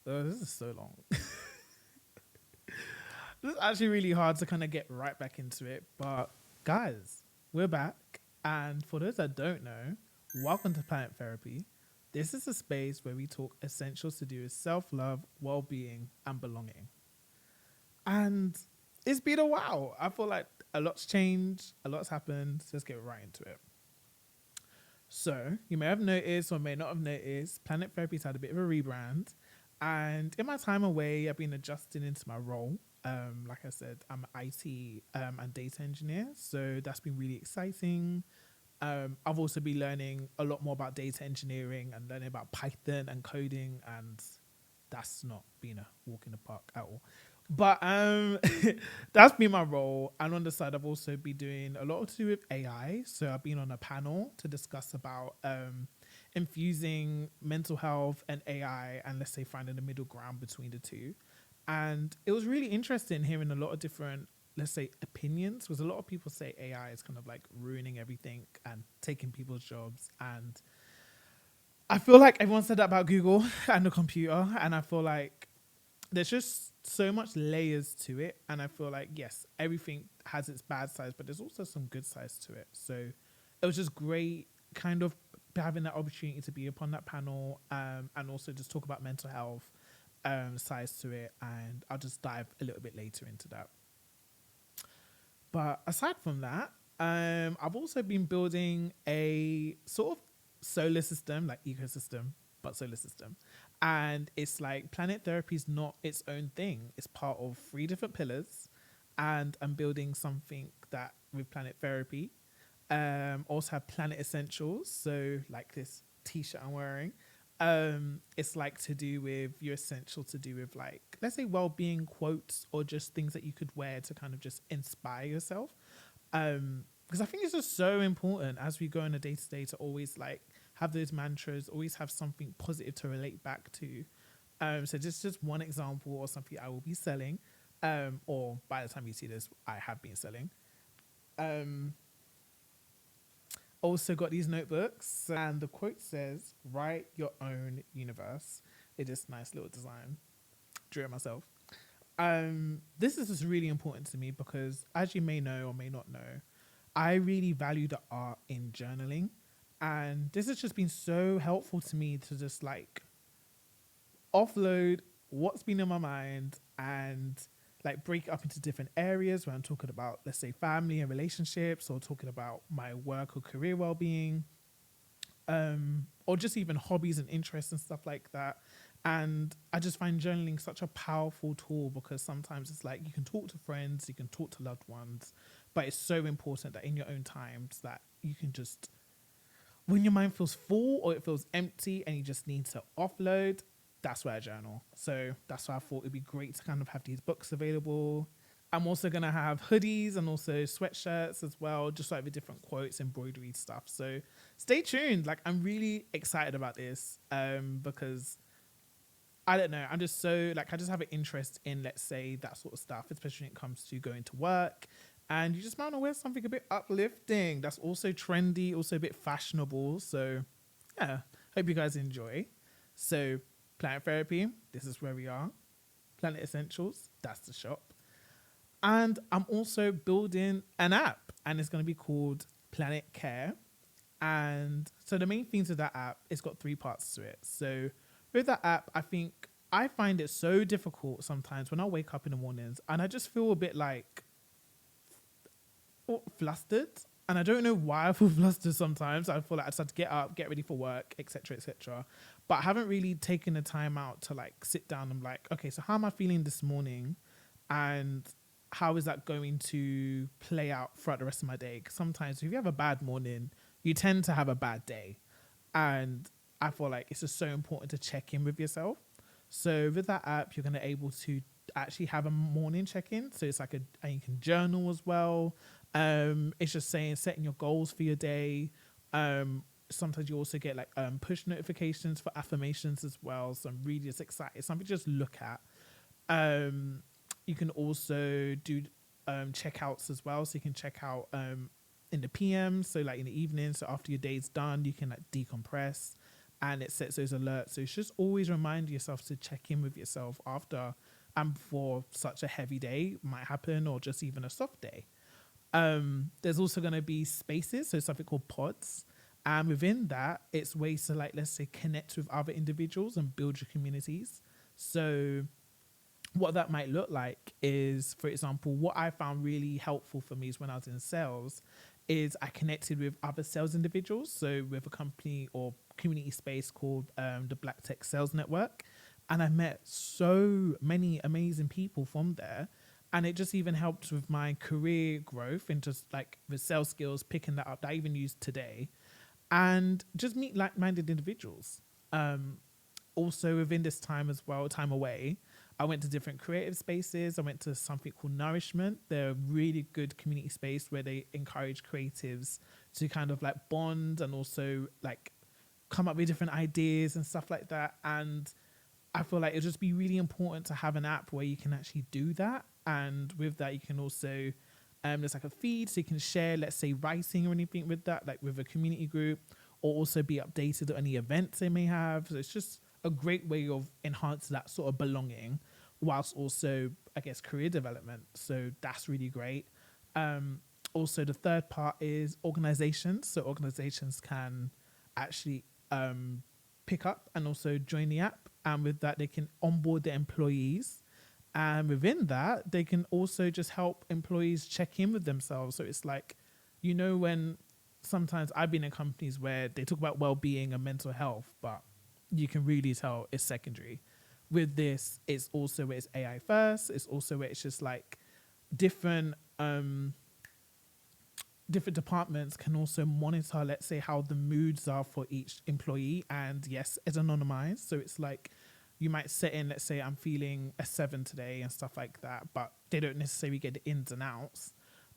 Oh, this is so long. This is actually really hard to kind of get right back into it. But guys, we're back. And for those that don't know, welcome to Planet Therapy. This is a space where we talk essentials to do with self love, well being, and belonging. And it's been a while. I feel like a lot's changed, a lot's happened. So let's get right into it. So, you may have noticed or may not have noticed, Planet Therapy's had a bit of a rebrand. And in my time away, I've been adjusting into my role. Like I said, I'm an IT and data engineer. So that's been really exciting. I've also been learning a lot more about data engineering and learning about Python and coding. And that's not been a walk in the park at all. But that's been my role. And on the side, I've also been doing a lot to do with AI. So I've been on a panel to discuss about infusing mental health and AI, and let's say finding the middle ground between the two. And it was really interesting hearing a lot of different, let's say, opinions. Because a lot of people say AI is kind of like ruining everything and taking people's jobs. And I feel like everyone said that about Google and the computer. And I feel like there's just so much layers to it, and I feel like yes, everything has its bad sides, but there's also some good sides to it. So it was just great kind of having that opportunity to be upon that panel, and also just talk about mental health sides to it, and I'll just dive a little bit later into that. But aside from that, I've also been building a sort of solar system, like ecosystem, but solar system. And it's like planet therapy is not its own thing. It's part of three different pillars. And I'm building something that with planet therapy. Also have planet essentials. So like this t-shirt I'm wearing. It's like to do with your essential to do with like, let's say well-being quotes or just things that you could wear to kind of just inspire yourself. Because I think it's just so important as we go in a day-to-day to always like have those mantras, always have something positive to relate back to. So just one example or something I will be selling, or by the time you see this, I have been selling. Um, Also got these notebooks, and the quote says, "Write your own universe." It is nice little design. Drew it myself. This is just really important to me because, as you may know or may not know, I really value the art in journaling. And this has just been so helpful to me to just like offload what's been in my mind and like break it up into different areas where I'm talking about, let's say, family and relationships, or talking about my work or career well being, or just even hobbies and interests and stuff like that. And I just find journaling such a powerful tool because sometimes it's like you can talk to friends, you can talk to loved ones, but it's so important that in your own times that you can just, when your mind feels full or it feels empty and you just need to offload, that's where I journal. So that's why I thought it'd be great to kind of have these books available. I'm also gonna have hoodies and also sweatshirts as well, just like with different quotes, embroidery stuff. So stay tuned. Like I'm really excited about this because I don't know. I'm just so like I just have an interest in, let's say, that sort of stuff, especially when it comes to going to work. And you just want to wear something a bit uplifting. That's also trendy, also a bit fashionable. So yeah, hope you guys enjoy. So Planet Therapy, this is where we are. Planet Essentials, that's the shop. And I'm also building an app, and it's going to be called Planet Care. And so the main themes of that app, it's got three parts to it. So with that app, I think I find it so difficult sometimes when I wake up in the mornings and I just feel a bit like flustered. And I don't know why I feel flustered sometimes. I feel like I just have to get up, get ready for work, etc., etc. But I haven't really taken the time out to like sit down and like, okay, so how am I feeling this morning? And how is that going to play out throughout the rest of my day? Because sometimes if you have a bad morning, you tend to have a bad day. And I feel like it's just so important to check in with yourself. So with that app, you're going to able to actually have a morning check-in. So it's like and you can journal as well. It's just saying, setting your goals for your day. Sometimes you also get like push notifications for affirmations as well. So I'm really just excited. Something to just look at. You can also do checkouts as well. So you can check out in the PM, so like in the evening. So after your day's done, you can like decompress and it sets those alerts. So it's just always remind yourself to check in with yourself after and before such a heavy day might happen, or just even a soft day. There's also going to be spaces, so something called pods. And within that, it's ways to, like, let's say, connect with other individuals and build your communities. So what that might look like is, for example, what I found really helpful for me is when I was in sales, is I connected with other sales individuals. So with a company or community space called the Black Tech Sales Network. And I met so many amazing people from there. And it just even helped with my career growth and just like the sales skills, picking that up that I even use today, and just meet like-minded individuals. Also within this time as well, time away, I went to different creative spaces. I went to something called Nourishment. They're a really good community space where they encourage creatives to kind of like bond and also like come up with different ideas and stuff like that. And I feel like it'll just be really important to have an app where you can actually do that. And with that, you can also, there's like a feed so you can share, let's say, writing or anything with that, like with a community group, or also be updated on any events they may have. So it's just a great way of enhancing that sort of belonging whilst also, I guess, career development. So that's really great. Also, the third part is organizations. So organizations can actually pick up and also join the app. And with that, they can onboard their employees. And within that, they can also just help employees check in with themselves. So it's like, when sometimes I've been in companies where they talk about well-being and mental health, but you can really tell it's secondary. With this, it's also where it's AI first. It's also where it's just like different departments can also monitor, let's say, how the moods are for each employee. And yes, it's anonymized. So it's like you might set in, let's say, I'm feeling a 7 today and stuff like that, but they don't necessarily get the ins and outs.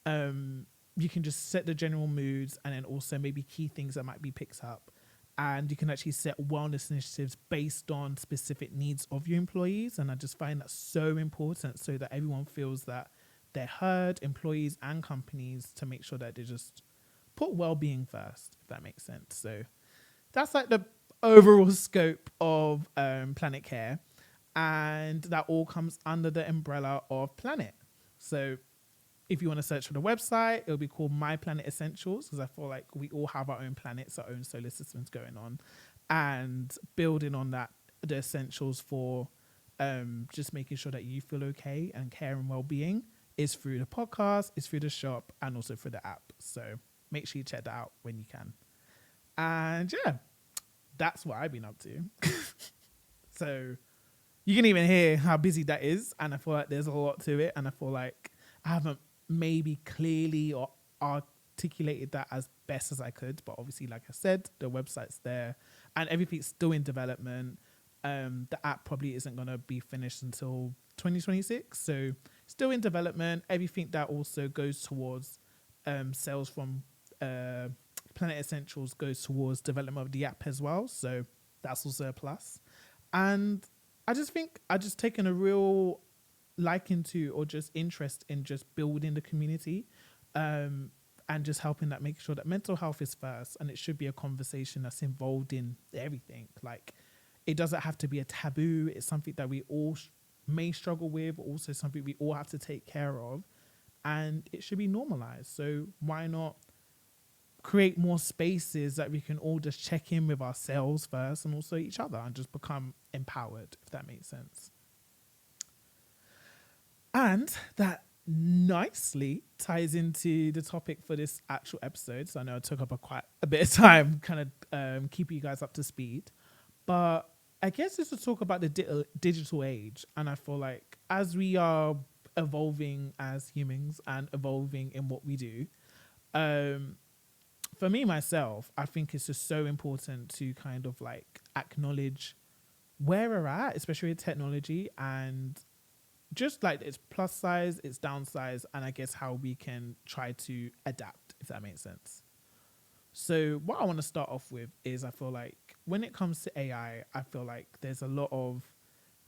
You can just set the general moods and then also maybe key things that might be picked up. And you can actually set wellness initiatives based on specific needs of your employees. And I just find that so important so that everyone feels that they're heard, employees and companies, to make sure that they just put well-being first, if that makes sense. So that's like the overall scope of Planet Care. And that all comes under the umbrella of Planet. So if you want to search for the website, it'll be called My Planet Essentials, because I feel like we all have our own planets, our own solar systems going on, and building on that, the essentials for just making sure that you feel okay and care and well-being is through the podcast, is through the shop, and also through the app. So make sure you check that out when you can. And yeah, that's what I've been up to. So you can even hear how busy that is. And I feel like there's a lot to it. And I feel like I haven't maybe clearly or articulated that as best as I could. But obviously, like I said, the website's there and everything's still in development. The app probably isn't going to be finished until 2026. So still in development. Everything that also goes towards sales from Planet Essentials goes towards development of the app as well. So that's also a plus. And I just think I just taken a real liking to, or just interest in, just building the community and just helping that, make sure that mental health is first. And it should be a conversation that's involved in everything. Like, it doesn't have to be a taboo. It's something that we all may struggle with, also something we all have to take care of, and it should be normalized. So why not create more spaces that we can all just check in with ourselves first and also each other and just become empowered, if that makes sense. And that nicely ties into the topic for this actual episode. So I know I took up quite a bit of time kind of keeping you guys up to speed. But I guess it's to talk about the digital age. And I feel like as we are evolving as humans and evolving in what we do, for me, myself, I think it's just so important to kind of like acknowledge where we're at, especially with technology, and just like its plus size, its downside, and I guess how we can try to adapt, if that makes sense. So what I want to start off with is, I feel like when it comes to AI, I feel like there's a lot of,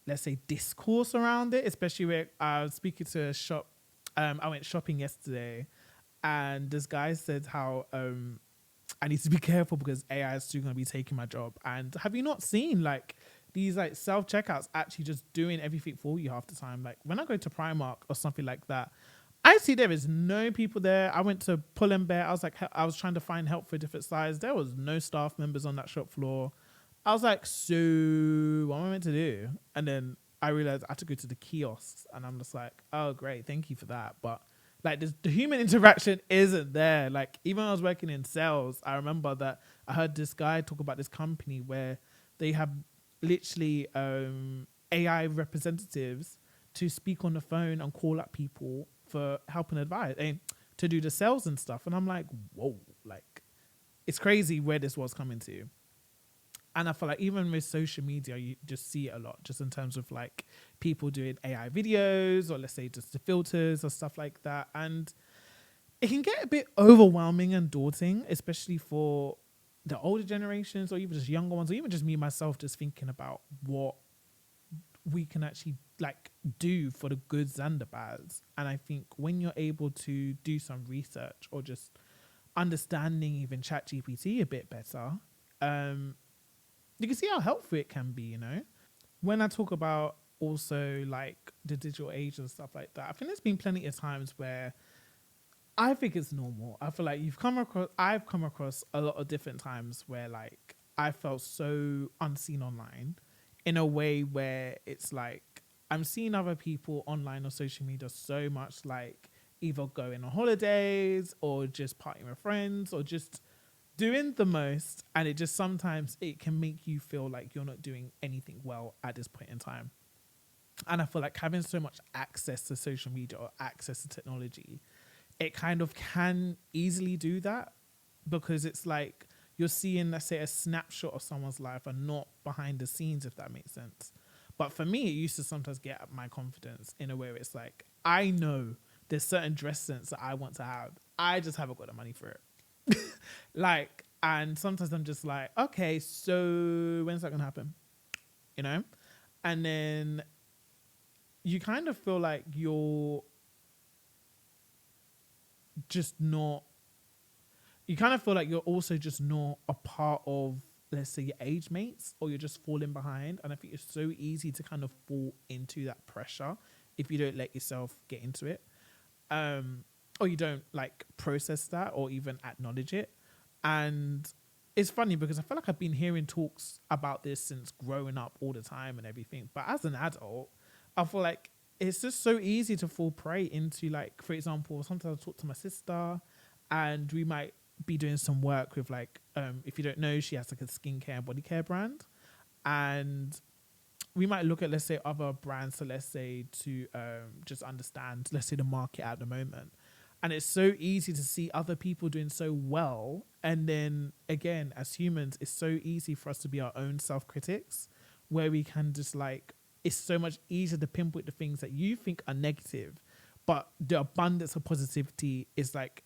let's say, discourse around it, especially where I was speaking to a shop. I went shopping yesterday, and this guy said how I need to be careful because AI is still going to be taking my job. And have you not seen like these like self checkouts actually just doing everything for you half the time? Like when I go to Primark or something like that, I see there is no people there. I went to Pull and Bear. I was like, I was trying to find help for a different size. There was no staff members on that shop floor. I was like, so what am I meant to do? And then I realized I had to go to the kiosks, and I'm just like, oh great, thank you for that. But like the human interaction isn't there. Like even when I was working in sales, I remember that I heard this guy talk about this company where they have literally AI representatives to speak on the phone and call up people for help and advice and to do the sales and stuff. And I'm like, whoa, like it's crazy where this was coming to. And I feel like even with social media, you just see it a lot, just in terms of like people doing AI videos, or let's say just the filters or stuff like that. And it can get a bit overwhelming and daunting, especially for the older generations or even just younger ones, or even just me myself, just thinking about what we can actually like do for the goods and the bads. And I think when you're able to do some research or just understanding even ChatGPT a bit better, you can see how helpful it can be, you know? When I talk about also like the digital age and stuff like that, I think there's been plenty of times where I think it's normal. I feel like I've come across a lot of different times where like I felt so unseen online, in a way where it's like I'm seeing other people online or social media so much, like either going on holidays or just partying with friends or just doing the most, and it just sometimes it can make you feel like you're not doing anything well at this point in time. And I feel like having so much access to social media or access to technology, it kind of can easily do that, because it's like you're seeing, let's say, a snapshot of someone's life and not behind the scenes, if that makes sense. But for me, it used to sometimes get up my confidence in a way where it's like, I know there's certain dress sense that I want to have. I just haven't got the money for it. Like, and sometimes I'm just like, okay, so when's that gonna happen? You know? And then you kind of feel like you're just not, you kind of feel like you're also just not a part of, let's say, your age mates, or you're just falling behind. And I think it's so easy to kind of fall into that pressure if you don't let yourself get into it, or you don't like process that or even acknowledge it. And it's funny because I feel like I've been hearing talks about this since growing up all the time and everything. But as an adult, I feel like it's just so easy to fall prey into, like, for example, sometimes I talk to my sister and we might be doing some work with like, if you don't know, she has like a skincare and body care brand. And we might look at, let's say, other brands. So let's say to just understand, let's say, the market at the moment. And it's so easy to see other people doing so well. And then again, as humans, it's so easy for us to be our own self-critics, where we can just like, it's so much easier to pinpoint the things that you think are negative, but the abundance of positivity is like,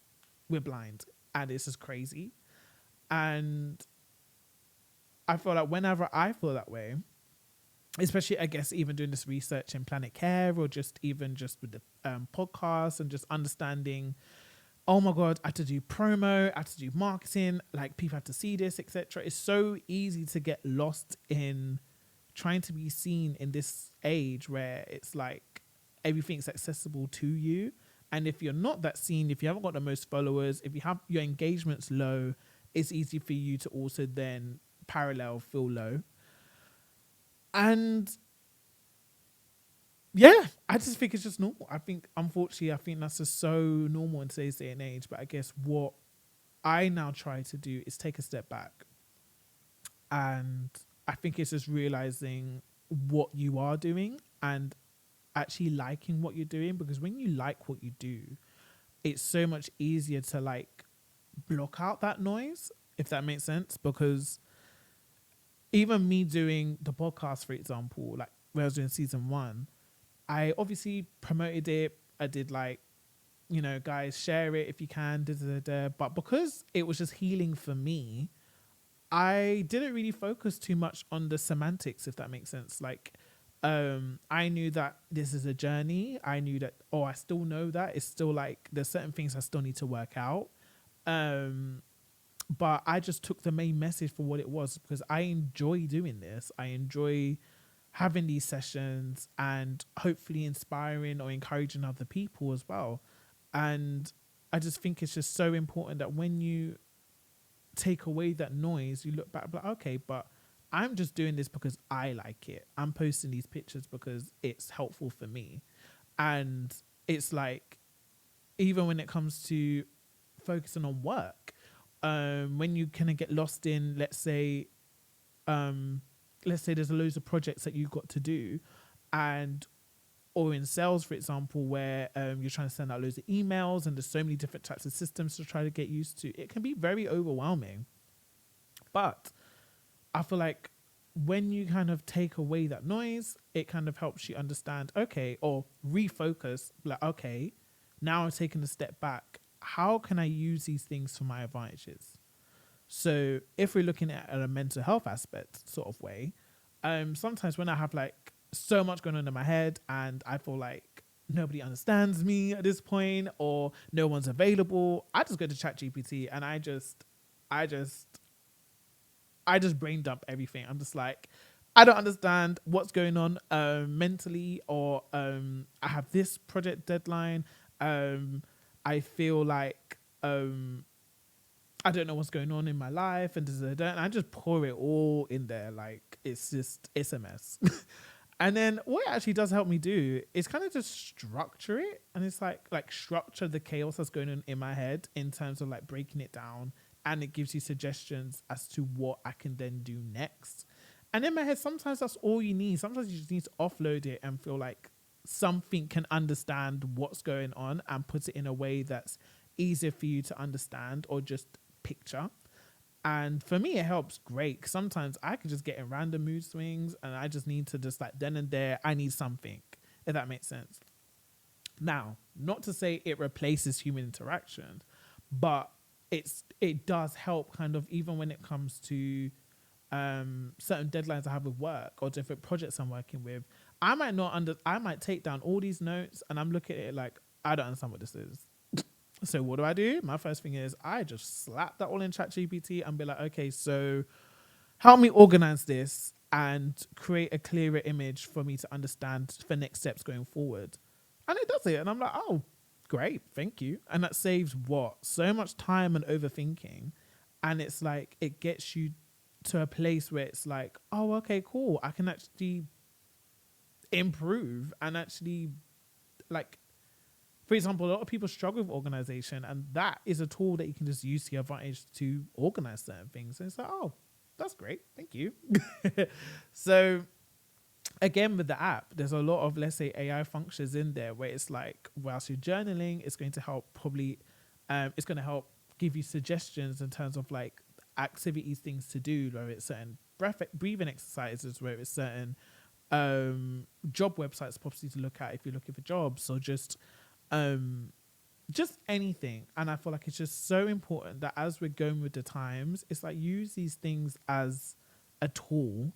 we're blind, and it's just crazy. And I feel like whenever I feel that way, especially, I guess, even doing this research in Planet Care, or just even just with the podcast and just understanding, oh my God, I had to do promo, I had to do marketing, like people have to see this, etc. It's so easy to get lost in trying to be seen in this age where it's like everything's accessible to you. And if you're not that seen, if you haven't got the most followers, if you have your engagement's low, it's easy for you to also then parallel feel low. And yeah, I just think it's just normal. I think, unfortunately, I think that's just so normal in today's day and age. But I guess what I now try to do is take a step back. And I think it's just realizing what you are doing and actually liking what you're doing. Because when you like what you do, it's so much easier to like block out that noise, if that makes sense. Because even me doing the podcast, for example, like when I was doing season 1, I obviously promoted it. I did like, you know, guys, share it if you can, da, da, da, da. But because it was just healing for me, I didn't really focus too much on the semantics, if that makes sense. Like, I knew that this is a journey. I knew that, I still know that it's still like, there's certain things I still need to work out. but I just took the main message for what it was because I enjoy doing this. I enjoy having these sessions and hopefully inspiring or encouraging other people as well. And I just think it's just so important that when you take away that noise, you look back like, okay, but I'm just doing this because I like it. I'm posting these pictures because it's helpful for me. And it's like, even when it comes to focusing on work, when you kind of get lost in, um, let's say there's loads of projects that you've got to do, and or in sales, for example, where you're trying to send out loads of emails and there's so many different types of systems to try to get used to, it can be very overwhelming. But I feel like when you kind of take away that noise, it kind of helps you understand, okay, or refocus, like, okay, now I'm taking a step back. How can I use these things for my advantages? So if we're looking at a mental health aspect sort of way, sometimes when I have like so much going on in my head and I feel like nobody understands me at this point or no one's available, I just go to ChatGPT and I just I just brain dump everything. I'm just like, I don't understand what's going on mentally, or I have this project deadline. I feel like I don't know what's going on in my life, and I just pour it all in there. Like it's a mess. And then what it actually does help me do is kind of just structure it, and it's like structure the chaos that's going on in my head in terms of like breaking it down, and it gives you suggestions as to what I can then do next. And in my head, sometimes that's all you need. Sometimes you just need to offload it and feel like something can understand what's going on and put it in a way that's easier for you to understand or just picture. And for me, it helps great. 'Cause sometimes I could just get in random mood swings and I just need to just like then and there, I need something, if that makes sense. Now, not to say it replaces human interaction, but it does help kind of even when it comes to certain deadlines I have with work or different projects I'm working with. I might take down all these notes and I'm looking at it like, I don't understand what this is. So what do? My first thing is I just slap that all in ChatGPT and be like, okay, so help me organize this and create a clearer image for me to understand for next steps going forward. And it does it. And I'm like, oh, great, thank you. And that saves what? So much time and overthinking. And it's like, it gets you to a place where it's like, oh, okay, cool. I can actually improve and actually like, for example, a lot of people struggle with organization, and that is a tool that you can just use to your advantage to organize certain things. And it's like, oh, that's great. Thank you. So again, with the app, there's a lot of, let's say, AI functions in there where it's like, whilst you're journaling, it's going to help it's going to help give you suggestions in terms of like activities, things to do, whether it's certain breathing exercises, whether it's certain job websites possibly to look at if you're looking for jobs, or just anything. And I feel like it's just so important that as we're going with the times, it's like use these things as a tool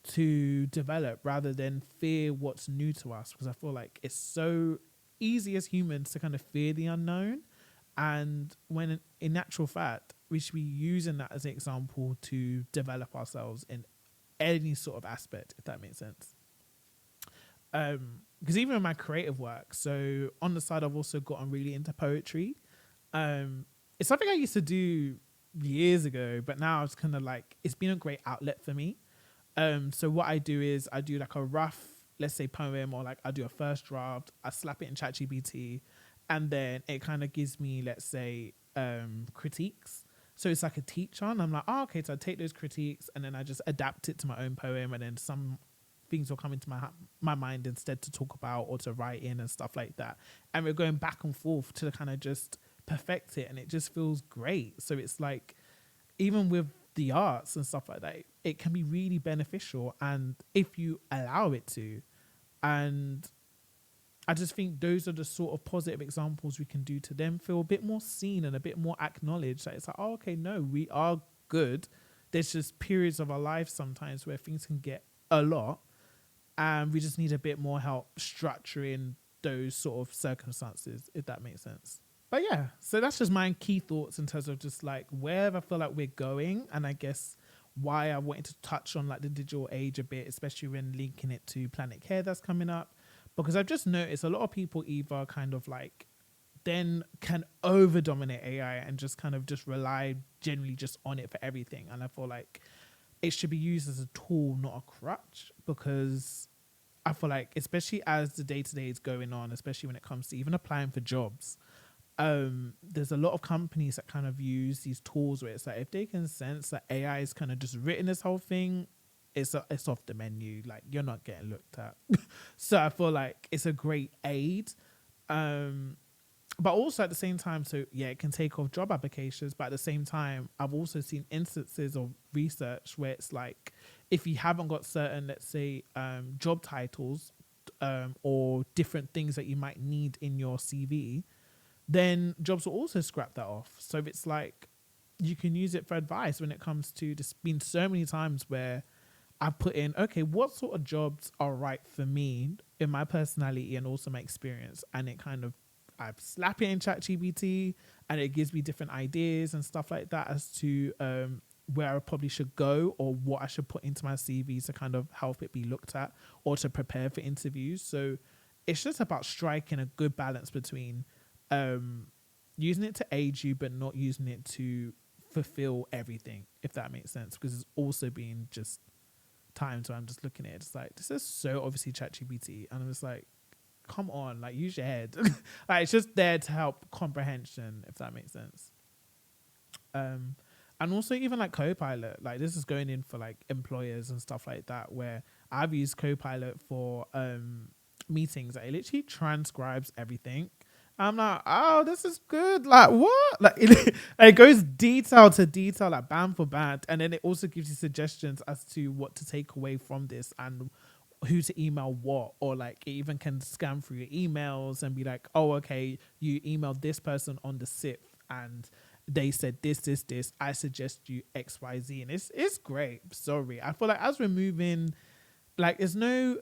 to develop rather than fear what's new to us, because I feel like it's so easy as humans to kind of fear the unknown, and when in actual fact we should be using that as an example to develop ourselves in any sort of aspect, if that makes sense. Because even in my creative work, so on the side I've also gotten really into poetry. It's something I used to do years ago, but now it's kind of like it's been a great outlet for me. So what I do is I do like a rough, let's say, poem, or like I do a first draft, I slap it in ChatGPT, and then it kind of gives me, let's say, critiques. So it's like a teacher, and I'm like, oh, okay, so I take those critiques and then I just adapt it to my own poem, and then some things will come into my mind instead to talk about or to write in and stuff like that. And we're going back and forth to kind of just perfect it, and it just feels great. So it's like, even with the arts and stuff like that, it can be really beneficial, and if you allow it to. And I just think those are the sort of positive examples we can do to them feel a bit more seen and a bit more acknowledged. That it's like, oh, okay, no, we are good. There's just periods of our life sometimes where things can get a lot, and we just need a bit more help structuring those sort of circumstances, if that makes sense. But yeah, so that's just my key thoughts in terms of just like where I feel like we're going, and I guess why I wanted to touch on like the digital age a bit, especially when linking it to Planet Care that's coming up, because I've just noticed a lot of people either kind of like then can over dominate AI and just kind of just rely generally just on it for everything, and I feel like it should be used as a tool, not a crutch, because I feel like especially as the day to day is going on, especially when it comes to even applying for jobs, there's a lot of companies that kind of use these tools where it's like if they can sense that AI is kind of just written this whole thing, it's off the menu. Like you're not getting looked at. So I feel like it's a great aid. Um, but also at the same time, so yeah, it can take off job applications. But at the same time, I've also seen instances of research where it's like if you haven't got certain, let's say, job titles or different things that you might need in your CV, then jobs will also scrap that off. So it's like you can use it for advice when it comes to there's been so many times where I've put in, okay, what sort of jobs are right for me in my personality and also my experience, and it kind of I slap it in ChatGPT and it gives me different ideas and stuff like that as to where I probably should go or what I should put into my CV to kind of help it be looked at or to prepare for interviews. So it's just about striking a good balance between using it to aid you but not using it to fulfill everything, if that makes sense, because it's also been just times where I'm just looking at it, it's like this is so obviously ChatGPT, and I'm just like, come on, like use your head. Like it's just there to help comprehension, if that makes sense. And also even like Copilot, like this is going in for like employers and stuff like that, where I've used Copilot for meetings. Like, it literally transcribes everything. I'm like, oh, this is good. Like what? Like it goes detail to detail, like band for band, and then it also gives you suggestions as to what to take away from this and who to email what, or like it even can scan through your emails and be like, oh, okay, you emailed this person on the 6th and they said this, I suggest you XYZ, and it's great. Sorry, I feel like as we're moving, like there's no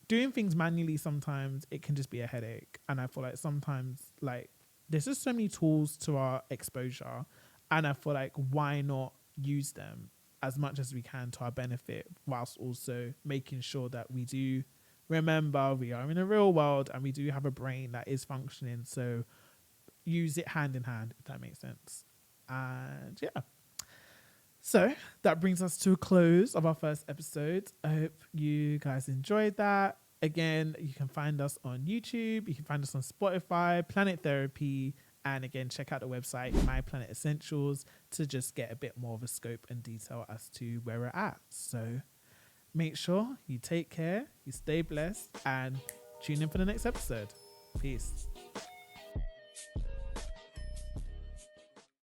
doing things manually, sometimes it can just be a headache, and I feel like sometimes like there's just so many tools to our exposure, and I feel like why not use them as much as we can to our benefit, whilst also making sure that we do remember we are in a real world and we do have a brain that is functioning. So use it hand in hand, if that makes sense. And yeah, so that brings us to a close of our first episode. I hope you guys enjoyed that. Again, you can find us on YouTube, you can find us on Spotify, Planet Therapy, and again, check out the website, My Planet Essentials, to just get a bit more of a scope and detail as to where we're at. So make sure you take care, you stay blessed, and tune in for the next episode. Peace.